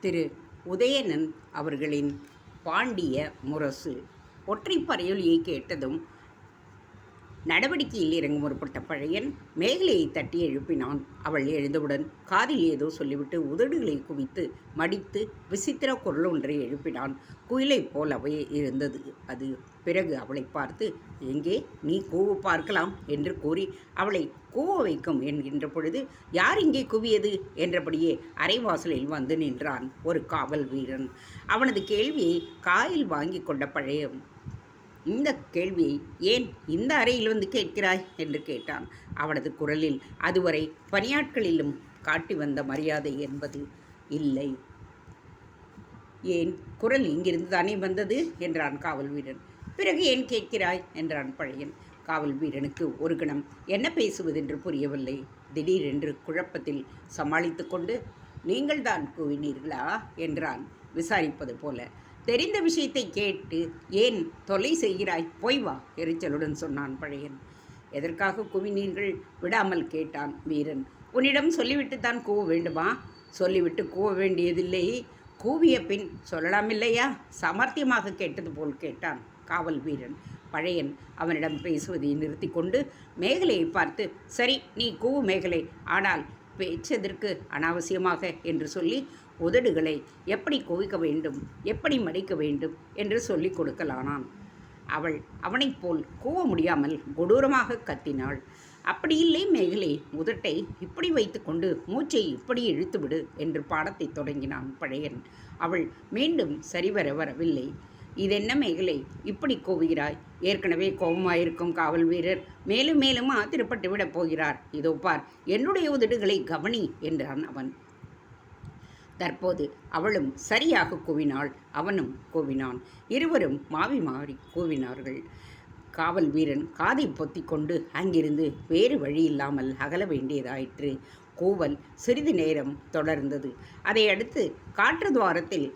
திரு உதயணன் அவர்களின் பாண்டிய முரசு. ஒற்றைப்பறையொலியை கேட்டதும் நடவடிக்கையில் இறங்க முற்பட்ட பழையன் மேகலையை தட்டி எழுப்பினான். அவள் எழுந்தவுடன் காதில் ஏதோ சொல்லிவிட்டு உதடுகளை குவித்து மடித்து விசித்திர குரல் ஒன்றை எழுப்பினான். குயிலைப் போல் அவை இருந்தது அது. பிறகு அவளை பார்த்து, எங்கே நீ கூவு பார்க்கலாம் என்று கூறி அவளை கூவ வைக்கும் என்கின்ற பொழுது, யார் இங்கே குவியது என்றபடியே அரைவாசலில் வந்து நின்றான் ஒரு காவல் வீரன். அவனது கேள்வியை காயில் வாங்கி கொண்ட பழையன் இந்த கேள்வியை ஏன் இந்த அறையில் வந்து கேட்கிறாய் என்று கேட்டான். அவனது குரலில் அதுவரை பணியாட்களிலும் காட்டி வந்த மரியாதை என்பது இல்லை. ஏன், குரல் இங்கிருந்து தானே வந்தது என்றான் காவல் வீரன். பிறகு ஏன் கேட்கிறாய் என்றான் பழையன். காவல் வீரனுக்கு ஒரு கணம் என்ன பேசுவதென்று புரியவில்லை. திடீரென்று குழப்பத்தில் சமாளித்து கொண்டு, நீங்கள்தான் கூவினீர்களா என்றான் விசாரிப்பது போல. தெரிந்த விஷயத்தை கேட்டு ஏன் தொலை செய்கிறாய்? போய் வா, எரிச்சலுடன் சொன்னான் பழையன். எதற்காக கூவினீர்கள் விடாமல் கேட்டான் வீரன். உன்னிடம் சொல்லிவிட்டுத்தான் கூவ வேண்டுமா? சொல்லிவிட்டு கூவ வேண்டியதில்லை, கூவிய பின் சொல்லலாமில்லையா? சாமர்த்தியமாக கேட்டது போல் கேட்டான் காவல் வீரன். பழையன் அவனிடம் பேசுவதை நிறுத்தி கொண்டு மேகலையை பார்த்து, சரி, நீ கூவு மேகலை, ஆனால் பேச்சதற்கு அனாவசியமாக என்று சொல்லி உதடுகளை எப்படி குவிக்க வேண்டும், எப்படி மடிக்க வேண்டும் என்று சொல்லிக் கொடுக்கலானான். அவள் அவனைப் போல் கூவ முடியாமல் கொடூரமாக கத்தினாள். அப்படியில்லை மேகலை, உதட்டை இப்படி வைத்து கொண்டு மூச்சை இப்படி இழுத்துவிடு என்று பாடத்தை தொடங்கினான் பழையன். அவள் மீண்டும் சரிவர வரவில்லை. இதென்ன மேகலை, இப்படி கூவுகிறாய்? ஏற்கனவே கோபமாயிருக்கும் காவல் வீரர் மேலும் மேலும் ஆத்திரப்பட்டு விடப் போகிறார். இதோ பார், என்னுடைய உதடுகளை கவனி என்றான் அவன். தற்போது அவளும் சரியாக கூவினாள், அவனும் கூவினான். இருவரும் மாறி மாறி கூவினார்கள். காவல் வீரன் காதை பொத்தி கொண்டு அங்கிருந்து வேறு வழியில்லாமல் அகல வேண்டியதாயிற்று. கூவல் சிறிது நேரம் தொடர்ந்தது. அதையடுத்து காற்று துவாரத்தில்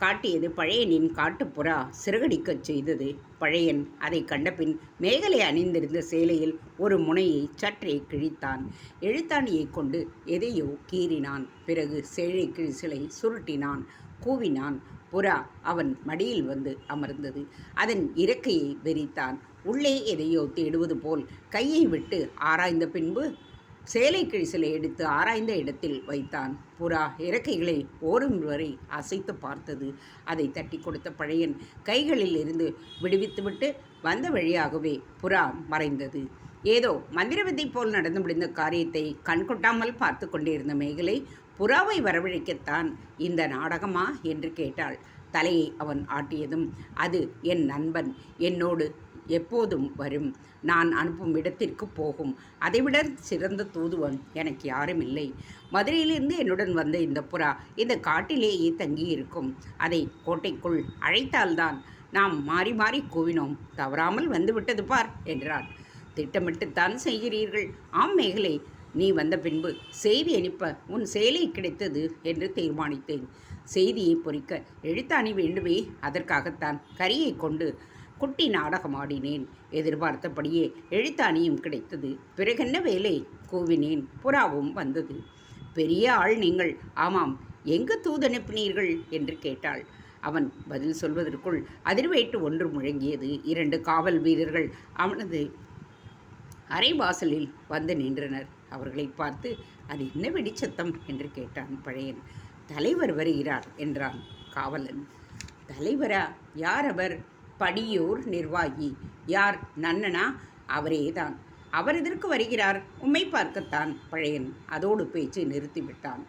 காட்டியது பழையனின் காட்டுப்புறா சிறகடிக்கச் செய்தது. பழையன் அதை கண்டபின் மேகலை அணிந்திருந்த சேலையில் ஒரு முனையை சற்றே கிழித்தான். எழுத்தாணியை கொண்டு எதையோ கீறினான். பிறகு சேலை கிழிசலை சுருட்டினான். கூவினான். புறா அவன் மடியில் வந்து அமர்ந்தது. அதன் இறக்கையை வெறித்தான். உள்ளே எதையோ தேடுவது போல் கையை விட்டு ஆராய்ந்த பின்பு சேலை கிழிசலை எடுத்து ஆராய்ந்த இடத்தில் வைத்தான். புறா இறக்கைகளை ஓரும் வரை அசைத்து பார்த்தது. அதை தட்டி கொடுத்த பழையன் கைகளில் இருந்து விடுவித்துவிட்டு வந்த வழியாகவே புறா மறைந்தது. ஏதோ மந்திரவித்தை போல் நடந்து முடிந்த காரியத்தை கண்கொட்டாமல் பார்த்து கொண்டிருந்த மேகலை, புறாவை வரவழைக்கத்தான் இந்த நாடகமா என்று கேட்டாள். தலையை அவன் ஆட்டியதும், அது என் நண்பன், என்னோடு எப்போதும் வரும், நான் அனுப்பும் இடத்திற்கு போகும். அதைவிட சிறந்த தூதுவன் எனக்கு யாரும் இல்லை. மதுரையிலிருந்து என்னுடன் வந்த இந்த புறா இந்த காட்டிலேயே தங்கியிருக்கும். அதை கோட்டைக்குள் அழைத்தால்தான். நாம் மாறி மாறி கூவினோம், தவறாமல் வந்துவிட்டது பார் என்றான். திட்டமிட்டுத்தான் செய்கிறீர்கள். ஆம் மேகலை, நீ வந்த பின்பு செய்தி அனுப்ப உன் சேலை கிடைத்தது என்று தீர்மானித்தேன். செய்தியை பொறிக்க எழுத்தாணி வேண்டுமே, அதற்காகத்தான் கரியை கொண்டு குட்டி நாடகமாடினேன். எதிர்பார்த்தபடியே எழுத்தாணியும் கிடைத்தது. பிறகென்ன வேலை? கூவினேன், புறாவும் வந்தது. பெரிய ஆள் நீங்கள். ஆமாம், எங்கு தூதனுப்பினீர்கள் என்று கேட்டாள். அவன் பதில் சொல்வதற்குள் அதிர்வேட்டு ஒன்று முழங்கியது. 2 காவல் வீரர்கள் அவனது அரைவாசலில் வந்து நின்றனர். அவர்களை பார்த்து, அது என்ன வெடிச்சத்தம் என்று கேட்டான் பழையன். தலைவர் வருகிறார் என்றான் காவலன். தலைவரா? யார் அவர்? படியூர் நிர்வாகி. யார், நன்னனா? அவரேதான். அவர் எதற்கு வருகிறார்? உம்மை பார்க்கத்தான். பழையன் அதோடு பேச்சு நிறுத்திவிட்டான்.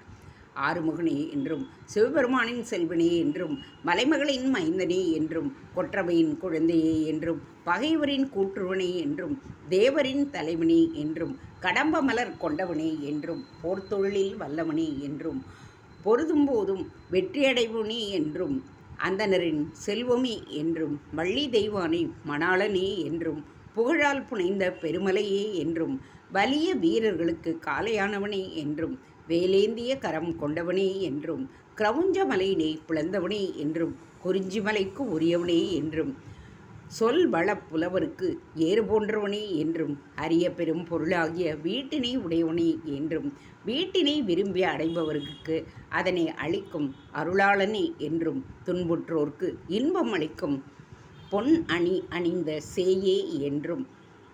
ஆறுமுகனே என்றும், சிவபெருமானின் செல்வனே என்றும், மலைமகளின் மைந்தனே என்றும், கொற்றவையின் குழந்தையே என்றும், பகைவரின் கூற்றுவனே என்றும், தேவரின் தலைவனே என்றும், கடம்ப மலர் கொண்டவனே என்றும், போர்த்தொழிலில் வல்லவனே என்றும், பொருதும் போதும் வெற்றியடைவனே என்றும், அந்தனரின் செல்வமே என்றும், வள்ளி தெய்வானை மணாளனே என்றும், புகழால் புனைந்த பெருமலையே என்றும், வலிய வீரர்களுக்கு காளையானவனே என்றும், வேலேந்திய கரம் கொண்டவனே என்றும், கிரவுஞ்ச மலையினை பிளந்தவனே என்றும், குறிஞ்சிமலைக்கு உரியவனே என்றும், சொல் வளப் புலவருக்கு ஏறு போன்றவனே என்றும், அரிய பெரும் பொருளாகிய வீட்டினை உடையவனே என்றும், வீட்டினை விரும்பி அடைபவர்க்கு அதனை அளிக்கும் அருளாளனே என்றும், துன்புற்றோர்க்கு இன்பம் அளிக்கும் பொன் அணி அணிந்த சேயே என்றும்,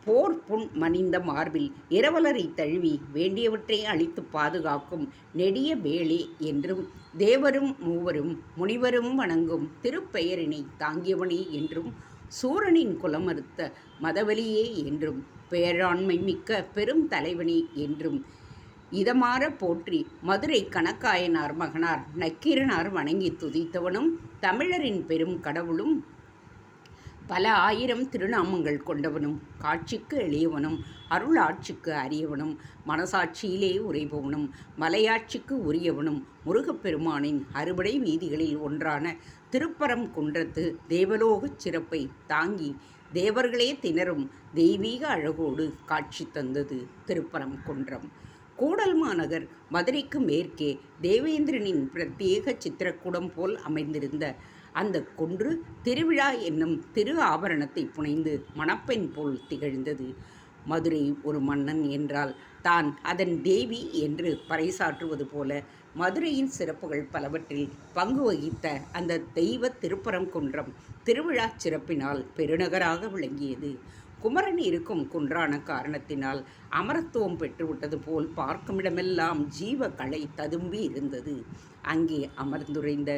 போர் புண் மணிந்த மார்பில் இரவலரை தழுவி வேண்டியவற்றை அளித்து பாதுகாக்கும் நெடிய வேளே என்றும், தேவரும் மூவரும் முனிவரும் வணங்கும் திருப்பெயரினை தாங்கியவனே என்றும், சூரனின் குலமறுத்த மதவலியே என்றும், பேராண்மை மிக்க பெரும் தலைவனே என்றும் இதமாற போற்றி மதுரை கணக்காயனார் மகனார் நக்கீரனார் வணங்கி துதித்தவனும், தமிழரின் பெரும் கடவுளும், பல ஆயிரம் திருநாமங்கள் கொண்டவனும், காட்சிக்கு எளியவனும், அருளாட்சிக்கு அரியவனும், மனசாட்சியிலே உரைபவனும், மலையாட்சிக்கு உரியவனும், முருகப்பெருமானின் அறுபடை வீதிகளில் ஒன்றான திருப்பரங்குன்றத்து தேவலோகச் சிறப்பை தாங்கி தேவர்களே திணறும் தெய்வீக அழகோடு காட்சி தந்தது திருப்பரங்குன்றம். கூடல் மாநகர் மதுரைக்கு மேற்கே தேவேந்திரனின் பிரத்யேக சித்திரக்கூடம் போல் அமைந்திருந்த அந்த குன்று திருவிழா என்னும் திரு ஆபரணத்தை புனைந்து மணப்பெண் போல் திகழ்ந்தது. மதுரை ஒரு மன்னன் என்றால் தான் அதன் தேவி என்று பறைசாற்றுவது போல மதுரையின் சிறப்புகள் பலவற்றில் பங்கு வகித்த அந்த தெய்வ திருப்பரங்குன்றம் திருவிழா சிறப்பினால் பெருநகராக விளங்கியது. குமரன் இருக்கும் குன்றான காரணத்தினால் அமரத்துவம் பெற்றுவிட்டது போல் பார்க்குமிடமெல்லாம் ஜீவ கலை ததும்பி இருந்தது. அங்கே அமர்ந்துரைந்த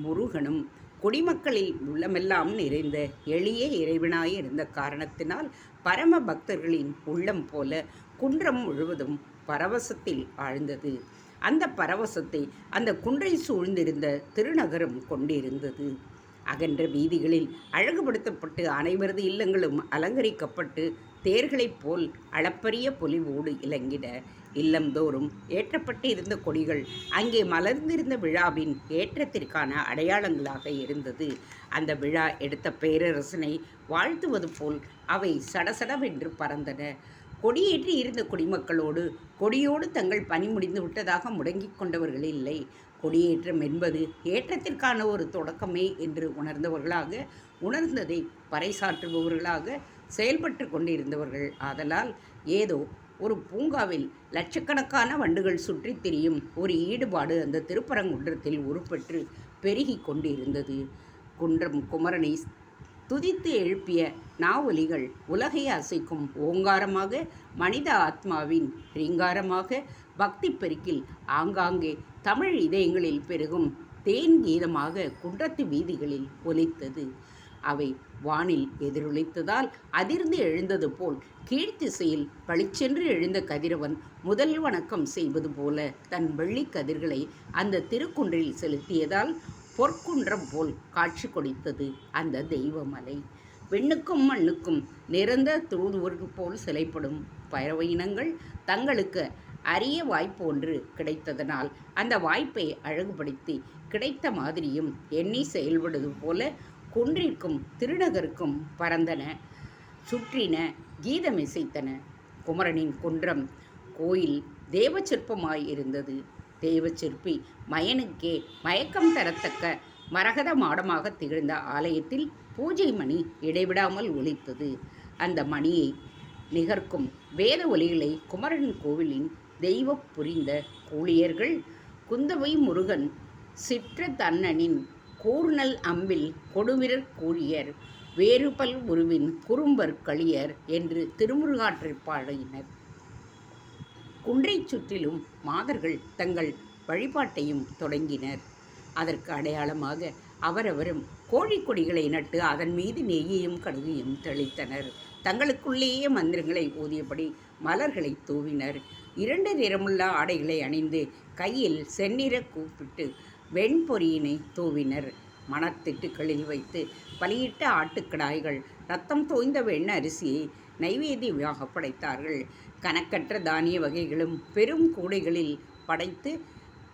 முருகனும் குடிமக்களில் உள்ளமெல்லாம் நிறைந்த எளிய இறைவனாய் இருந்த காரணத்தினால் பரம பக்தர்களின் உள்ளம் போல குன்றம் முழுவதும் பரவசத்தில் ஆழ்ந்தது. அந்த பரவசத்தை அந்த குன்றை சூழ்ந்திருந்த திருநகரம் கொண்டிருந்தது. அகன்ற வீதிகளில் அழகுபடுத்தப்பட்டு அனைவரது இல்லங்களும் அலங்கரிக்கப்பட்டு தேர்களைப் போல் அளப்பரிய பொலிவோடு இலங்கின. இல்லந்தோறும் ஏற்றப்பட்டு இருந்த கொடிகள் அங்கே மலர்ந்திருந்த விழாவின் ஏற்றத்திற்கான அடையாளங்களாக இருந்தது. அந்த விழா எடுத்த பேரரசனை வாழ்த்துவது போல் அவை சடசடவென்று பறந்தன. கொடியேற்றி இருந்த குடிமக்களோடு கொடியோடு தங்கள் பணி முடிந்து விட்டதாக முடங்கிக் கொண்டவர்கள் இல்லை. கொடியேற்றம் என்பது ஏற்றத்திற்கான ஒரு தொடக்கமே என்று உணர்ந்ததை பறைசாற்றுபவர்களாக செயல்பட்டு கொண்டிருந்தவர்கள். ஆதலால் ஏதோ ஒரு பூங்காவில் லட்சக்கணக்கான வண்டுகள் சுற்றி திரியும் ஒரு ஈடுபாடு அந்த திருப்பரங்குன்றத்தில் உருப்பெற்று பெருகி கொண்டிருந்தது. குன்றம் குமரனை துதித்து எழுப்பிய நாவொலிகள் உலகை அசைக்கும் ஓங்காரமாக, மனித ஆத்மாவின் ரீங்காரமாக, பக்தி பெருக்கில் ஆங்காங்கே தமிழ் இதயங்களில் பெருகும் தேன் கீதமாக குன்றத்து வீதிகளில் ஒலித்தது. அவை வானில் எதிரொலித்ததால் அதிர்ந்து எழுந்தது போல் கீழ்த்திசையில் பளிச்சென்று எழுந்த கதிரவன் முதல் வணக்கம் செய்வது போல தன் வெள்ளி கதிர்களை அந்த திருக்குன்றில் செலுத்தியதால் பொற்குன்றம் போல் காட்சி கொடுத்தது அந்த தெய்வமலை. விண்ணுக்கும் மண்ணுக்கும் நிறந்த தூதுவர்க்கு போல் சிலைப்படும் பறவை இனங்கள் தங்களுக்கு அரிய வாய்ப்பு ஒன்று கிடைத்ததனால் அந்த வாய்ப்பை அழகுபடுத்தி கிடைத்த மாதிரியும் எண்ணி செயல்படுவது போல குன்றிற்கும் திருநகருக்கும் பறந்தன, சுற்றின, கீதமிசைத்தன. குமரனின் குன்றம் கோயில் தேவச்சிற்பமாய் இருந்தது. தேவச்சிற்பி மயனுக்கே மயக்கம் தரத்தக்க மரகத மாடமாக திகழ்ந்த ஆலயத்தில் பூஜை மணி இடைவிடாமல் ஒலித்தது. அந்த மணியை நிகர்க்கும் வேத ஒலிகளை குமரன் கோவிலின் தெய்வ புரிந்த கூழியர்கள் குந்தவை முருகன் சிற்ற தன்னனின் கூர்நல் அம்பில் கொடுவிரற் கூழியர் வேறுபல் உருவின் குறும்பர் களியர் என்று திருமுருகாற்றைப் பாடினர். குன்றைச் சுற்றிலும் மாதர்கள் தங்கள் வழிபாட்டையும் தொடங்கினர். அதற்கு அடையாளமாக அவரவரும் கோழிக்கொடிகளை நட்டு அதன் மீது நெய்யையும் கடுகையும் தெளித்தனர். தங்களுக்குள்ளேயே மந்திரங்களை ஓதியபடி மலர்களை தூவினர். 2 நிறமுள்ள ஆடைகளை அணிந்து கையில் செந்நிற கூப்பிட்டு வெண்பொறியினை தூவினர். மணத்திட்டுக்களில் வைத்து பலியிட்ட ஆட்டுக்கடாய்கள் ரத்தம் தோய்ந்த வெண்ண அரிசியை நைவேத்தியமாக படைத்தார்கள். கணக்கற்ற தானிய வகைகளும் பெரும் கூடைகளில் படைத்து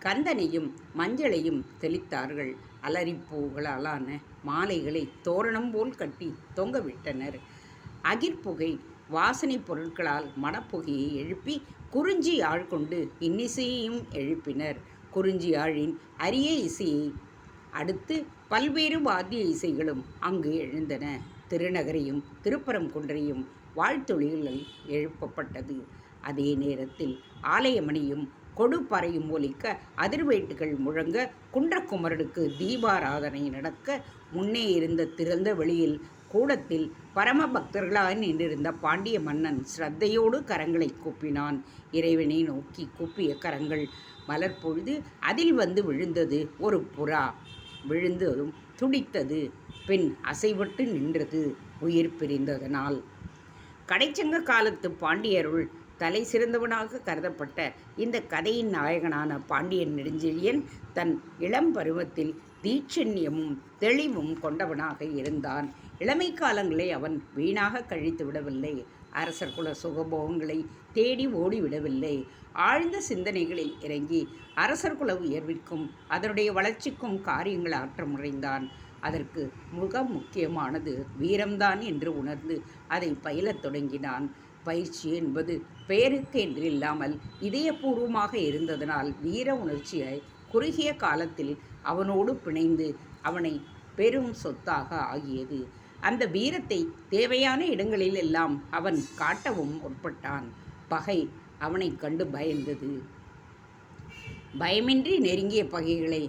கந்தனையும் மஞ்சளையும் தெளித்தார்கள். அலரிப்பூக்களாலான மாலைகளை தோரணம் போல் கட்டி தொங்கவிட்டனர். அகிர்புகை வாசனை பொருட்களால் மணப்புகையை எழுப்பி குறிஞ்சி யாழ் கொண்டு இன்னிசையையும் எழுப்பினர். குறிஞ்சி யாழின் அரிய இசையை அடுத்து பல்வேறு வாத்திய இசைகளும் அங்கு எழுந்தன. திருநகரையும் திருப்பரங்குன்றையும் வாழ்த்தொழிகள் எழுப்பப்பட்டது. அதே நேரத்தில் ஆலயமணியும் கொடுப்பறையும் ஒலிக்க, அதிர்வேட்டுகள் முழங்க, குன்றக்குமரனுக்கு தீபாராதனை நடக்க, முன்னே இருந்த திறந்த வெளியில் கூடத்தில் பரம பக்தர்களாய் நின்றிருந்த பாண்டிய மன்னன் ஸ்ரத்தையோடு கரங்களை கூப்பினான். இறைவனை நோக்கி கூப்பிய கரங்கள் மலர்பொழுது அதில் வந்து விழுந்தது ஒரு புறா. விழுந்ததும் துடித்தது, பின் அசைவட்டு நின்றது உயிர் பிரிந்ததனால். கடைச்சங்க காலத்து பாண்டியருள் தலை சிறந்தவனாக கருதப்பட்ட இந்த கதையின் நாயகனான பாண்டியன் நெடுஞ்செழியன் தன் இளம் பருவத்தில் தீட்சண்யமும் தெளிவும் கொண்டவனாக இருந்தான். இளமை காலங்களை அவன் வீணாக கழித்து விடவில்லை. அரசர் குல சுகபோகங்களை தேடி ஓடிவிடவில்லை. ஆழ்ந்த சிந்தனைகளில் இறங்கி அரசர் குல உயர்விற்கும் அதனுடைய வளர்ச்சிக்கும் காரியங்கள் ஆற்ற முறைந்தான். அதற்கு மிக முக்கியமானது வீரம்தான் என்று உணர்ந்து அதை பயிலத் தொடங்கினான். பயிற்சி என்பது பெயருக்கு என்றில்லாமல் இதயபூர்வமாக இருந்ததனால் வீர உணர்ச்சியை குறுகிய காலத்தில் அவனோடு பிணைந்து அவனை பெரும் சொத்தாக ஆகியது. அந்த வீரத்தை தேவையான இடங்களில் எல்லாம் அவன் காட்டவும் முற்பட்டான். பகை அவனை கண்டு பயந்தது. பயமின்றி நெருங்கிய பகைகளை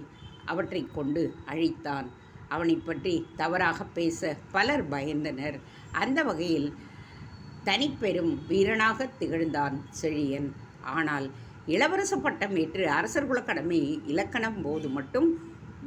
அவற்றை கொண்டு அழித்தான். அவனை பற்றி தவறாக பேச பலர் பயந்தனர். அந்த வகையில் தனிப்பெரும் வீரனாக திகழ்ந்தான் செழியன். ஆனால் இளவரச பட்டம் ஏற்று அரசர்குல கடமையை இலக்கணம் போது மட்டும்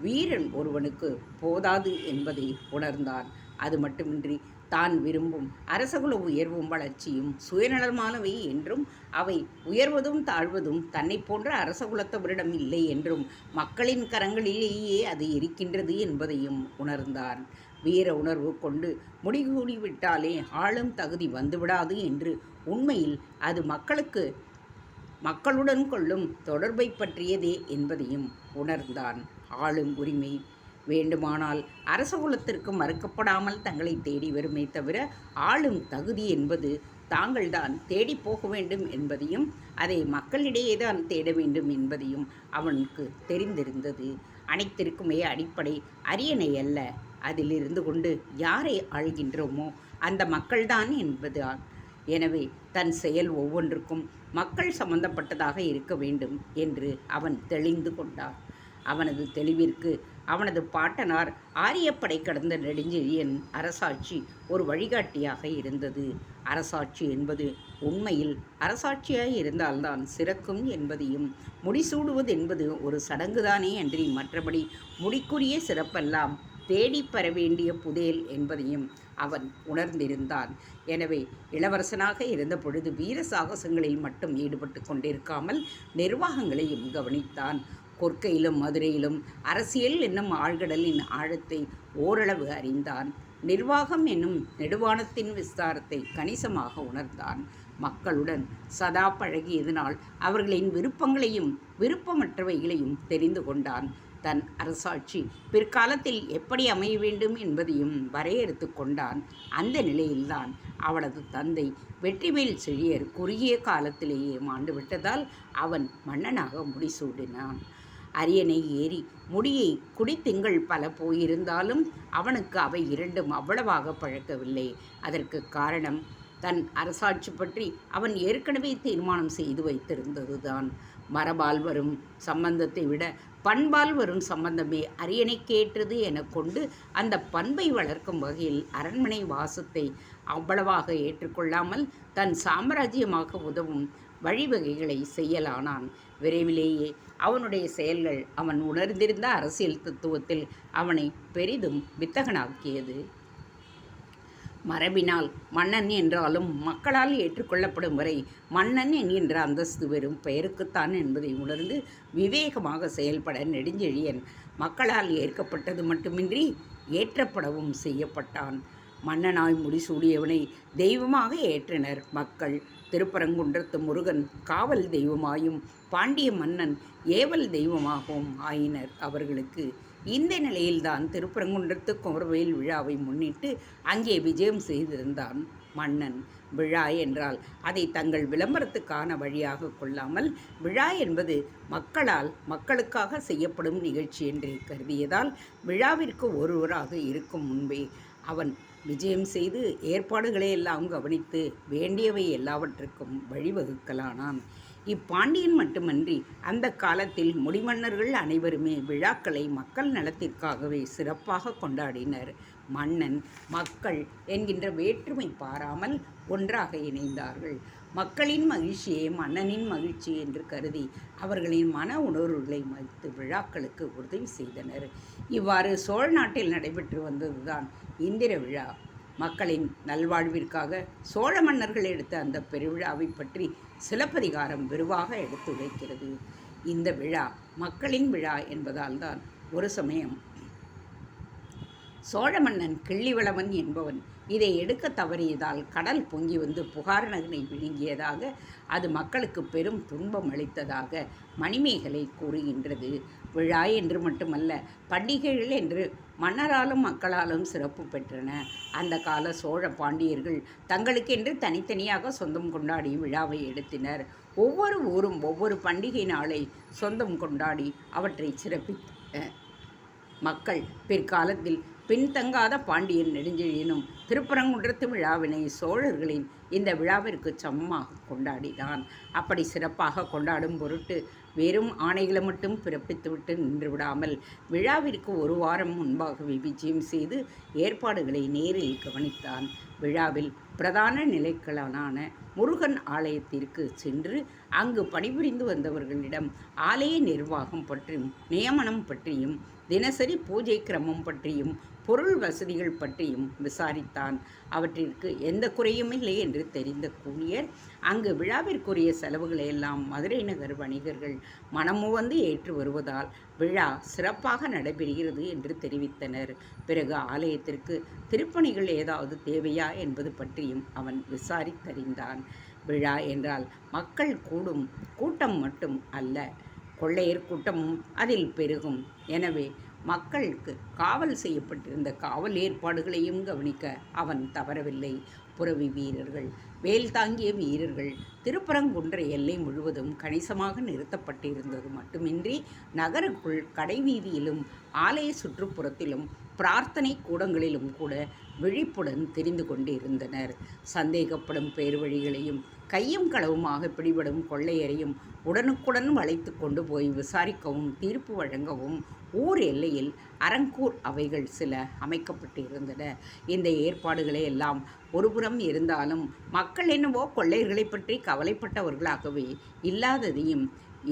வீரன் ஒருவனுக்கு போதாது என்பதை உணர்ந்தான். அது மட்டுமின்றி தான் விரும்பும் அரசகுல உயர்வும் வளர்ச்சியும் சுயநலமானவை என்றும், அவை உயர்வதும் தாழ்வதும் தன்னை போன்ற அரசகுலத்தவரிடம் இல்லை என்றும், மக்களின் கரங்களிலேயே அது இருக்கின்றது என்பதையும் உணர்ந்தான். வீர உணர்வு கொண்டு முடிகூடிவிட்டாலே ஆளும் தகுதி வந்துவிடாது என்று, உண்மையில் அது மக்களுடன் கொள்ளும் தொடர்பை பற்றியதே என்பதையும் உணர்ந்தான். ஆளும் உரிமை வேண்டுமானால் அரசகுலத்திற்கு மறுக்கப்படாமல் தங்களை தேடி வருமே தவிர, ஆளும் தகுதி என்பது தாங்கள்தான் தேடி போக வேண்டும் என்பதையும், அதை மக்களிடையே தான் தேட வேண்டும் என்பதையும் அவனுக்கு தெரிந்திருந்தது. அனைத்திற்குமே அடிப்படை அரியணை அல்ல, அதில் இருந்து கொண்டு யாரை ஆள்கின்றோமோ அந்த மக்கள்தான் என்பதுதான். எனவே தன் செயல் ஒவ்வொன்றுக்கும் மக்கள் சம்பந்தப்பட்டதாக இருக்க வேண்டும் என்று அவன் தெளிந்து கொண்டான். அவனது தெளிவிற்கு அவனது பாட்டனார் ஆரியப்படை கடந்த நெடுஞ்செழியன் அரசாட்சி ஒரு வழிகாட்டியாக இருந்தது. அரசாட்சி என்பது உண்மையில் அரசாட்சியாய் இருந்தால்தான் சிறக்கும் என்பதையும், முடிசூடுவது என்பது ஒரு சடங்குதானே அன்றி மற்றபடி முடிக்குரிய சிறப்பெல்லாம் தேடி பெற வேண்டிய புதேல் என்பதையும் அவன் உணர்ந்திருந்தான். எனவே இளவரசனாக இருந்த பொழுது வீர சாகசங்களில் மட்டும் ஈடுபட்டு கொண்டிருக்காமல் நிர்வாகங்களையும் கவனித்தான். கொற்கையிலும் மதுரையிலும் அரசியல் என்னும் ஆழ்கடலின் ஆழத்தை ஓரளவு அறிந்தான். நிர்வாகம் என்னும் நெடுவானத்தின் விஸ்தாரத்தை கணிசமாக உணர்ந்தான். மக்களுடன் சதா பழகியதனால் அவர்களின் விருப்பங்களையும் விருப்பமற்றவைகளையும் தெரிந்து கொண்டான். தன் அரசாட்சி பிற்காலத்தில் எப்படி அமைய வேண்டும் என்பதையும் வரையறுத்து கொண்டான். அந்த நிலையில்தான் அவனது தந்தை வெற்றிவேல் செழியர் குறுகிய காலத்திலேயே மாண்டுவிட்டதால் அவன் மன்னனாக முடிசூடினான். அரியணை ஏறி முடியை குடித்திங்கள் பல போயிருந்தாலும் அவனுக்கு அவை இரண்டும் அவ்வளவாக பழக்கவில்லை. அதற்கு காரணம் தன் அரசாட்சி பற்றி அவன் ஏற்கனவே தீர்மானம் செய்து வைத்திருந்ததுதான். மரபால் வரும் சம்பந்தத்தை விட பண்பால் வரும் சம்பந்தமே அரியணைக்கேற்றது என கொண்டு அந்த பண்பை வளர்க்கும் வகையில் அரண்மனை வாசத்தை அவ்வளவாக ஏற்றுக்கொள்ளாமல் தன் சாம்ராஜ்யமாக உதவும் வழிவகைகளை செய்யலானான். விரைவிலேயே அவனுடைய செயல்கள் அவன் உணர்ந்திருந்த அரசியல் தத்துவத்தில் அவனை பெரிதும் வித்தகனாக்கியது. மரபினால் மன்னன் என்றாலும் மக்களால் ஏற்றுக்கொள்ளப்படும் வரை மன்னன் என்கின்ற அந்தஸ்து வெறும் பெயருக்குத்தான் என்பதை உணர்ந்து விவேகமாக செயல்பட நெடுஞ்செழியன் மக்களால் ஏற்கப்பட்டது மட்டுமின்றி ஏற்றப்படவும் செய்யப்பட்டான். மன்னனாய் முடிசூடியவனை தெய்வமாக ஏற்றனர் மக்கள். திருப்பரங்குன்றத்து முருகன் காவல் தெய்வமாயும் பாண்டிய மன்னன் ஏவல் தெய்வமாகவும் ஆயினர் அவர்களுக்கு. இந்த நிலையில்தான் திருப்பரங்குன்றத்து குமரவேல் விழாவை முன்னிட்டு அங்கே விஜயம் செய்திருந்தான் மன்னன். விழா என்றால் அதை தங்கள் விளம்பரத்துக்கான வழியாக கொள்ளாமல், விழா என்பது மக்களால் மக்களுக்காக செய்யப்படும் நிகழ்ச்சி என்று கருதியதால் விழாவிற்கு ஒருவராக இருக்கும் முன்பே அவன் விஜயம் செய்து ஏற்பாடுகளை எல்லாம் கவனித்து வேண்டியவை எல்லாவற்றுக்கும் வழிவகுக்கலானான். இப்பாண்டியன் மட்டுமன்றி அந்த காலத்தில் முடிமன்னர்கள் அனைவருமே விழாக்களை மக்கள் நலத்திற்காகவே சிறப்பாக கொண்டாடினர். மன்னன் மக்கள் என்கின்ற வேற்றுமை பாராமல் ஒன்றாக இணைந்தார்கள். மக்களின் மகிழ்ச்சியே மன்னனின் மகிழ்ச்சி என்று கருதி அவர்களின் மன உணர்வுகளை மதித்து விழாக்களுக்கு உதவி செய்தனர். இவ்வாறு சோழ நாட்டில் நடைபெற்று வந்ததுதான் இந்திர விழா. மக்களின் நல்வாழ்விற்காக சோழ மன்னர்கள் எடுத்த அந்த பெருவிழாவை பற்றி சிலப்பதிகாரம் விரிவாக எடுத்துரைக்கிறது. இந்த விழா மக்களின் விழா என்பதால் தான் ஒரு சமயம் சோழ மன்னன் கிள்ளிவளவன் என்பவன் இதை எடுக்க தவறியதால் கடல் பொங்கி வந்து புகார் நகரை விழுங்கியதாக, அது மக்களுக்கு பெரும் துன்பம் அளித்ததாக மணிமேகலை கூறுகின்றது. விழா என்று மட்டுமல்ல, பண்டிகைகள் என்று மன்னராலும் மக்களாலும் சிறப்பு பெற்றன. அந்த கால சோழ பாண்டியர்கள் தங்களுக்கென்று தனித்தனியாக சொந்தம் கொண்டாடி விழாவை எடுத்தினர். ஒவ்வொரு ஊரும் ஒவ்வொரு பண்டிகை நாளை சொந்தம் கொண்டாடி அவற்றை சிறப்பித்த மக்கள் பிற்காலத்தில் பின்தங்காத பாண்டியன் நெடுஞ்செழியனும் திருப்பரங்குன்றத்து விழாவினை சோழர்களின் இந்த விழாவிற்கு சமமாக கொண்டாடினான். அப்படி சிறப்பாக கொண்டாடும் பொருட்டு வெறும் ஆணைகளை மட்டும் பிறப்பித்துவிட்டு நின்று விடாமல் விழாவிற்கு ஒரு வாரம் முன்பாகவே விஜயம் செய்து ஏற்பாடுகளை நேரில் கவனித்தான். விழாவில் பிரதான நிலைக்கலனான முருகன் ஆலயத்திற்கு சென்று அங்கு பணிபுரிந்து வந்தவர்களிடம் ஆலய நிர்வாகம் பற்றியும் நியமனம் பற்றியும் தினசரி பூஜை கிரமம் பற்றியும் பொருள் வசதிகள் பற்றியும் விசாரித்தான். அவற்றிற்கு எந்த குறையும் இல்லை என்று தெரிந்த கூனியர் அங்கு விழாவிற்குரிய செலவுகளை எல்லாம் மதுரை நகர் வணிகர்கள் மனமுவந்து ஏற்று வருவதால் விழா சிறப்பாக நடைபெறுகிறது என்று தெரிவித்தனர். பிறகு ஆலயத்திற்கு திருப்பணிகள் ஏதாவது தேவையா என்பது பற்றியும் அவன் விசாரித்தறிந்தான். விழா என்றால் மக்கள் கூடும் கூட்டம் மட்டும் அல்ல, கொள்ளையர் கூட்டமும் அதில் பெருகும். எனவே மக்களுக்கு காவல் செய்யப்பட்டிருந்த காவல் ஏற்பாடுகளையும் கவனிக்க அவன் தவறவில்லை. புரவி வீரர்கள், வேல் தாங்கிய வீரர்கள் திருப்பரங்குன்ற எல்லை முழுவதும் கணிசமாக நிறுத்தப்பட்டிருந்தது மட்டுமின்றி நகருக்குள் கடைவீதியிலும் ஆலய சுற்றுப்புறத்திலும் பிரார்த்தனை கூடங்களிலும் கூட விழிப்புடன் தெரிந்து கொண்டிருந்தனர். சந்தேகப்படும் பேர் வழிகளையும் கையும் களவுமாக பிடிபடும் கொள்ளையரையும் உடனுக்குடன் வளைத்து கொண்டு போய் விசாரிக்கவும் தீர்ப்பு வழங்கவும் ஊர் எல்லையில் அரங்கூர் அவைகள் சில அமைக்கப்பட்டிருந்தன. இந்த ஏற்பாடுகளை எல்லாம் ஒருபுறம் இருந்தாலும் மக்கள் என்னவோ கொள்ளையர்களை பற்றி கவலைப்பட்டவர்களாகவே இல்லாததையும்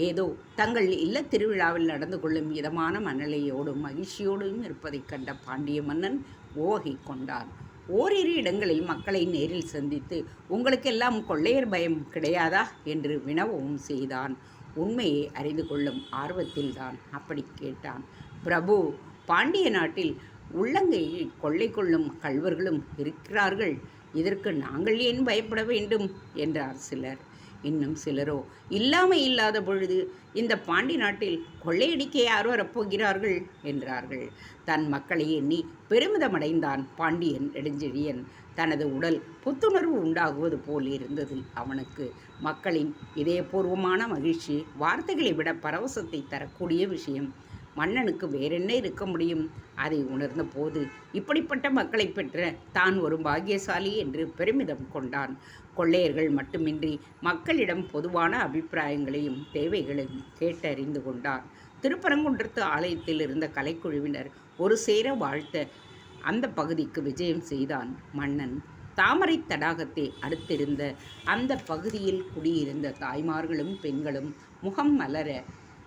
ஏதோ தங்கள் இல்ல திருவிழாவில் நடந்து கொள்ளும் இதமான மனநிலையோடும் மகிழ்ச்சியோடும் இருப்பதைக் கண்ட பாண்டிய மன்னன் ஓகை கொண்டான். ஓரிரு இடங்களில் மக்களை நேரில் சந்தித்து உங்களுக்கெல்லாம் கொள்ளையர் பயம் கிடையாதா என்று வினவவும் செய்தான். உண்மையை அறிந்து கொள்ளும் ஆர்வத்தில்தான் அப்படி கேட்டான். பிரபு, பாண்டிய நாட்டில் உள்ளங்கையை கொள்ளை கொள்ளும் கள்வர்களும் இருக்கிறார்கள். இதற்கு நாங்கள் ஏன் பயப்பட வேண்டும் என்றார் சிலர். இன்னும் சிலரோ, இல்லாமை இல்லாத பொழுது இந்த பாண்டி நாட்டில் கொள்ளையடிக்க யார் வரப்போகிறார்கள் என்றார்கள். தன் மக்களை எண்ணி பெருமிதமடைந்தான் பாண்டியன் நெடுஞ்செழியன். தனது உடல் புத்துணர்வு உண்டாகுவது போல் இருந்தது அவனுக்கு. மக்களின் இதயபூர்வமான மகிழ்ச்சி வார்த்தைகளை விட பரவசத்தை தரக்கூடிய விஷயம். மன்னனுக்கு வேறென்ன இருக்க முடியும்? அதை உணர்ந்த போது இப்படிப்பட்ட மக்களை பெற்ற தான் ஒரு பாக்கியசாலி என்று பெருமிதம் கொண்டான். கொள்ளையர்கள் மட்டுமின்றி மக்களிடம் பொதுவான அபிப்பிராயங்களையும் தேவைகளையும் கேட்டறிந்து கொண்டான். திருப்பரங்குன்றத்து ஆலயத்தில் இருந்த கலைக்குழுவினர் ஒரு சேர வாழ்த்த அந்த பகுதிக்கு விஜயம் செய்தான் மன்னன். தாமரை தடாகத்தை அடுத்திருந்த அந்த பகுதியில் குடியிருந்த தாய்மார்களும் பெண்களும் முகம் மலர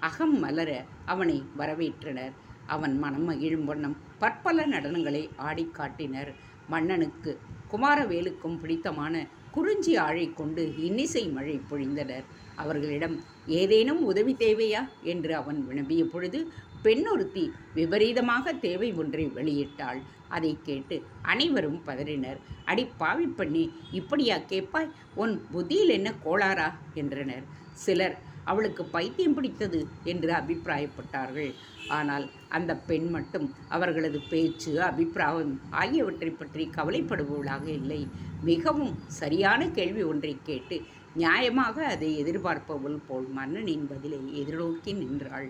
அகம் மலர அவனை வரவேற்றனர். அவன் மனம் மகிழும் வண்ணம் பற்பல நடனங்களை ஆடி காட்டினர். மன்னனுக்கு குமாரவேலுக்கும் பிடித்தமான குறிஞ்சி ஆழை கொண்டு இன்னிசை மழை பொழிந்தனர். அவர்களிடம் ஏதேனும் உதவி தேவையா என்று அவன் வினவிய பொழுது பெண்ணொருத்தி விபரீதமாக தேவை ஒன்றை வெளியிட்டாள். அதை கேட்டு அனைவரும் பதறினர். அடி பாவி பண்ணி, இப்படியா கேட்பாய்? உன் புத்தியில் என்ன கோளாரா என்றனர். சிலர் அவளுக்கு பைத்தியம் பிடித்தது என்று அபிப்பிராயப்பட்டார்கள். ஆனால் அந்த பெண் மட்டும் அவர்களது பேச்சு அபிப்பிராயம் ஆகியவற்றை பற்றி கவலைப்படுபவளாக இல்லை. மிகவும் சரியான கேள்வி ஒன்றை கேட்டு நியாயமாக அதை எதிர்பார்ப்பவள் போல் மன்னனின் பதிலை எதிர்நோக்கி நின்றாள்.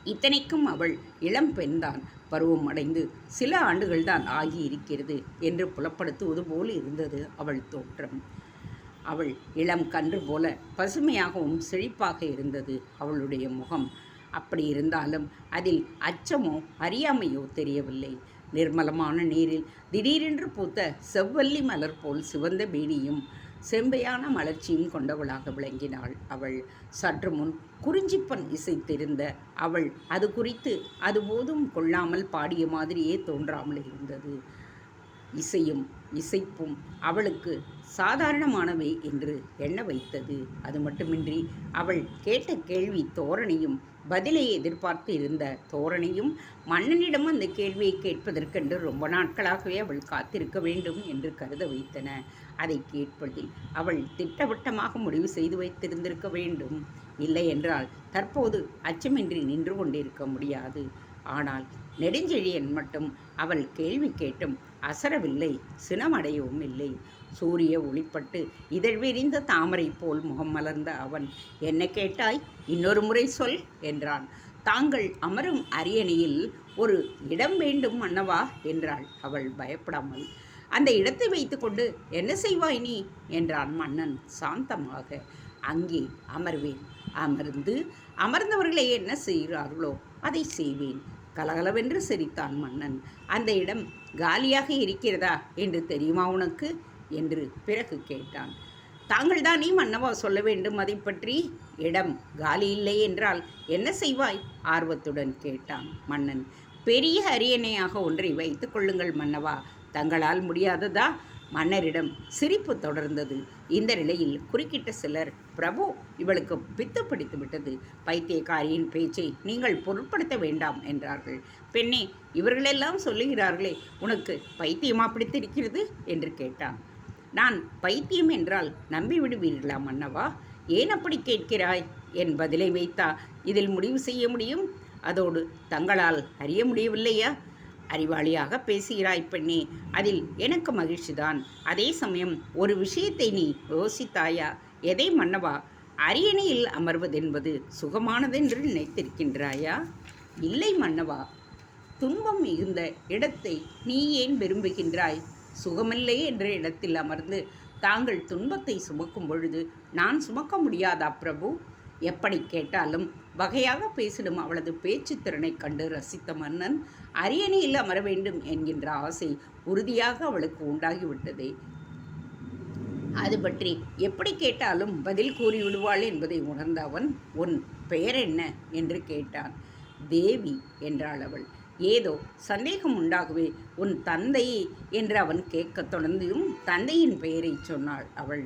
இத்தனைக்கும் அவள் இளம் பெண்தான், பருவம் அடைந்து சில ஆண்டுகள்தான் ஆகியிருக்கிறது என்று புலப்படுத்துவது போல் இருந்தது அவள் தோற்றம். அவள் இளம் கன்று போல பசுமையாகவும் செழிப்பாக இருந்தது அவளுடைய முகம். அப்படி இருந்தாலும் அதில் அச்சமோ அறியாமையோ தெரியவில்லை. நிர்மலமான நீரில் திடீரென்று பூத்த செவ்வல்லி மலர் போல் சிவந்த பேடியும் செம்பையான மலர்ச்சியும் கொண்டவளாக விளங்கினாள் அவள். சற்று முன் குறிஞ்சிப்பன் இசைத்திருந்த அவள் அது குறித்து அது போதும் கொள்ளாமல் பாடிய மாதிரியே தோன்றாமல் இருந்தது. இசையும் இசைப்பும் அவளுக்கு சாதாரணமானவை என்று எண்ண வைத்தது. அது மட்டுமின்றி அவள் கேட்ட கேள்வி தோரணையும் பதிலை எதிர்பார்த்து இருந்த தோரணையும் மன்னனிடம் அந்த கேள்வியை கேட்பதற்கென்று ரொம்ப நாட்களாகவே அவள் காத்திருக்க வேண்டும் என்று கருத வைத்தன. அதை கேட்பதில் அவள் திட்டவட்டமாக முடிவு செய்து வைத்திருந்திருக்க வேண்டும். இல்லை என்றால் தற்போது அச்சமின்றி நின்று கொண்டிருக்க முடியாது. ஆனால் நெடுஞ்செழியன் மட்டும் அவள் கேள்வி கேட்டும் அசரவில்லை, சினமடையவும் இல்லை. சூரிய ஒளிப்பட்டு இதழ் விரிந்த தாமரை போல் முகம் மலர்ந்த அவன், என்ன கேட்டாய், இன்னொரு முறை சொல் என்றான். தாங்கள் அமரும் அரியணையில் ஒரு இடம் வேண்டும் மன்னவா என்றாள் அவள் பயப்படாமல். அந்த இடத்தை வைத்துக்கொண்டு என்ன செய்வாய் நீ என்றான் மன்னன் சாந்தமாக. அங்கே அமர்வேன். அமர்ந்தவர்களை என்ன செய்கிறார்களோ அதை செய்வேன். கலகலவென்று சிரித்தான் மன்னன். அந்த இடம் காலியாக இருக்கிறதா என்று தெரியுமா உனக்கு என்று பிறகு கேட்டான். தாங்கள்தானே மன்னவா சொல்ல வேண்டும் அதை பற்றி. இடம் காலி இல்லை என்றால் என்ன செய்வாய் ஆர்வத்துடன் கேட்டான் மன்னன். பெரிய அரியணையாக ஒன்றை வைத்து கொள்ளுங்கள் மன்னவா. தங்களால் முடியாததா? மன்னரிடம் சிரிப்பு தொடர்ந்தது. இந்த நிலையில் குறுக்கிட்ட சிலர், பிரபு, இவளுக்கு பித்து பிடித்து விட்டது. பைத்தியக்காரியின் பேச்சை நீங்கள் பொருட்படுத்த வேண்டாம் என்றார்கள். பெண்ணே, இவர்களெல்லாம் சொல்லுகிறார்களே, உனக்கு பைத்தியமா பிடித்திருக்கிறது என்று கேட்டான். நான் பைத்தியம் என்றால் நம்பி விடுவீர்களா மன்னவா? ஏன் அப்படி கேட்கிறாய்? என் பதிலை வைத்தா இதில் முடிவு செய்ய முடியும்? அதோடு தங்களால் அறிய முடியவில்லையா? அறிவாளியாக பேசுகிறாய் பெண்ணே, அதில் எனக்கு மகிழ்ச்சிதான். அதே சமயம் ஒரு விஷயத்தை நீ யோசித்தாயா? எதை மன்னவா? அரியணையில் அமர்வதென்பது சுகமானதென்று நினைத்திருக்கின்றாயா? இல்லை மன்னவா, துன்பம் மிகுந்த இடத்தை நீ ஏன் விரும்புகின்றாய்? சுகமில்லை என்ற இடத்தில் அமர்ந்து தாங்கள் துன்பத்தை சுமக்கும் பொழுது நான் சுமக்க முடியாதா பிரபு? எப்படி கேட்டாலும் வகையாக பேசிடும் அவளது பேச்சு திறனை கண்டு ரசித்த மன்னன் அரியணையில் அமர வேண்டும் என்கின்ற ஆசை உறுதியாக அவளுக்கு உண்டாகிவிட்டதே. அது பற்றி எப்படி கேட்டாலும் பதில் கூறிவிடுவாள் என்பதை உணர்ந்த அவன், உன் பெயர் என்ன என்று கேட்டான். தேவி என்றாள் அவள். ஏதோ சந்தேகம் உண்டாகவே, உன் தந்தை என்று அவன் கேட்கத் தொடர்ந்தும் தந்தையின் பெயரை சொன்னாள் அவள்.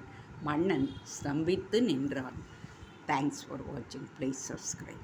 மன்னன் ஸ்தம்பித்து நின்றான். Thanks for watching. Please subscribe.